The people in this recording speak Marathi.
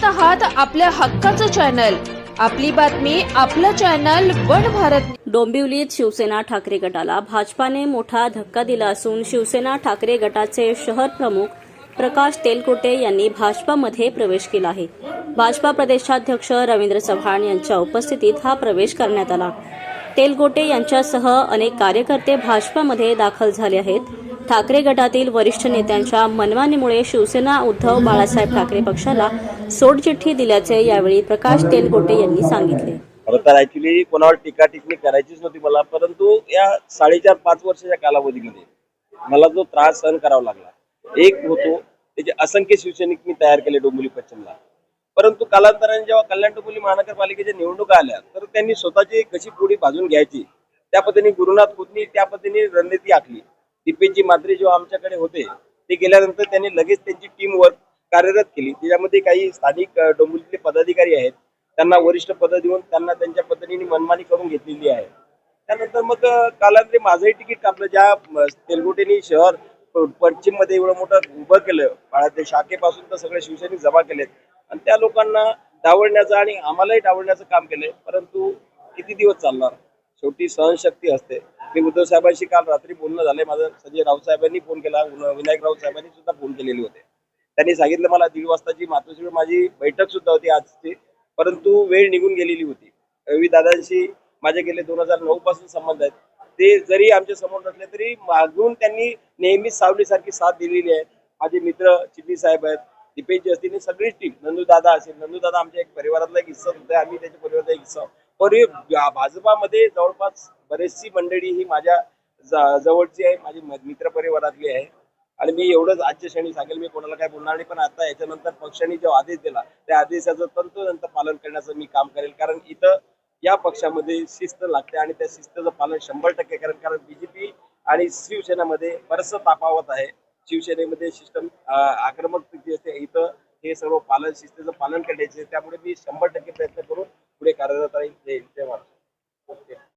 आहात आपल्या हक्काचं चॅनल, आपली बातमी आपलं चॅनल वन भारत। डोंबिवलीत शिवसेना ठाकरे गटाला भाजपाने मोठा धक्का दिला असून शिवसेना ठाकरे गटाचे शहर प्रमुख प्रकाश तेलकोटे यांनी भाजपामध्ये प्रवेश केला आहे। भाजपा प्रदेशाध्यक्ष रवींद्र चव्हाण यांच्या उपस्थितीत हा प्रवेश करण्यात आला। तेलकोटे यांच्यासह अनेक कार्यकर्ते भाजपामध्ये दाखल झाले आहेत। ठाकरे गटातील वरिष्ठ नेत्यांच्या मनमानीमुळे शिवसेना उद्धव बाळासाहेब ठाकरे पक्षाला सोडचिठ्ठी दिल्याचे यावेळी प्रकाश तेलकोटे यांनी सांगितले। तर ऍक्च्युली कोणावर टीका टिप्पणी करायचीच नव्हती मला, परंतु या 4.5-5 वर्षाच्या कालावधीमध्ये मला जो त्रास सहन करावा लागला, एक होतो त्याचे असंख्य शिवसैनिक मी तयार केले डोंबिवली पश्चिमला, परंतु कालांतराने जेव्हा कल्याण डोंबिवली महानगरपालिकेच्या निवडणुका आल्या तर त्यांनी स्वतःची कशी पुढे भाजून घ्यायची त्या पद्धतीने गुरुनाथ खुदनी त्या पद्धतीने रणनीती आखली। दीपेशजी मात्रे जेव्हा आमच्याकडे होते ते गेल्यानंतर त्यांनी लगेच त्यांची टीम वर्क कार्यरत केली। त्याच्यामध्ये काही स्थानिक डोंबिवलीतले पदाधिकारी आहेत, त्यांना वरिष्ठ पद देऊन त्यांना त्यांच्या पद्धतीने मनमानी करून घेतलेली आहे। त्यानंतर मग कालांतरी माझंही तिकीट कापलं। ज्या तेलकोटेंनी शहर पश्चिम मध्ये एवढं मोठं उभं केलं, बाळाते शाखेपासून तर सगळे शिवसैनिक जमा केलेत आणि त्या लोकांना डावलण्याचं आणि आम्हालाही डावलण्याचं काम केलंय, परंतु किती दिवस चालणार? शेवटी सहनशक्ती असते। मी उद्धव साहेबांशी काल रात्री बोलणं झालंय माझं, संजय राऊत साहेबांनी फोन केला, विनायक राऊत साहेबांनी सुद्धा फोन केलेले होते। त्यांनी सांगितलं मला 1:30 वाजताची मातोश्री माझी बैठक सुद्धा होती आजची, परंतु वेळ निघून गेलेली होती। रवी दादांशी माझे गेले 2009 पासून संबंध आहेत, ते जरी आमच्या समोर नसले तरी मागून त्यांनी नेहमीच सावलीसारखी साथ दिलेली आहे। माझे मित्र चिन्नी साहेब आहेत, दीपेशजी असतील, सगळीच टीम, नंदू दादा असेल, नंदू दादा आमच्या एक परिवारातला एक हिस्सा होते, आम्ही त्याच्या परिवाराचा एक हिस्सा। भाजपामध्ये जवळपास बरेचशी मंडळी ही माझ्या जवळची आहे, माझी मित्र परिवारातली आहे आणि मी एवढंच आजच्या क्षणी सांगेल, मी कोणाला काय बोलणार नाही, पण आता याच्यानंतर पक्षाने जो आदेश दिला त्या आदेशाचं तंतोतंत पालन करण्याचं मी काम करेल, कारण इथं या पक्षामध्ये शिस्त लागते आणि त्या शिस्तेचं पालन 100% करेल। कारण बीजेपी आणि शिवसेनेमध्ये बरंचसं तफावत आहे। शिवसेनेमध्ये सिस्टम आक्रमक असते, इथं हे सर्व पालन शिस्तेचं पालन करायचे, त्यामुळे मी 100% प्रयत्न करून पुढे कार्यरत राहील।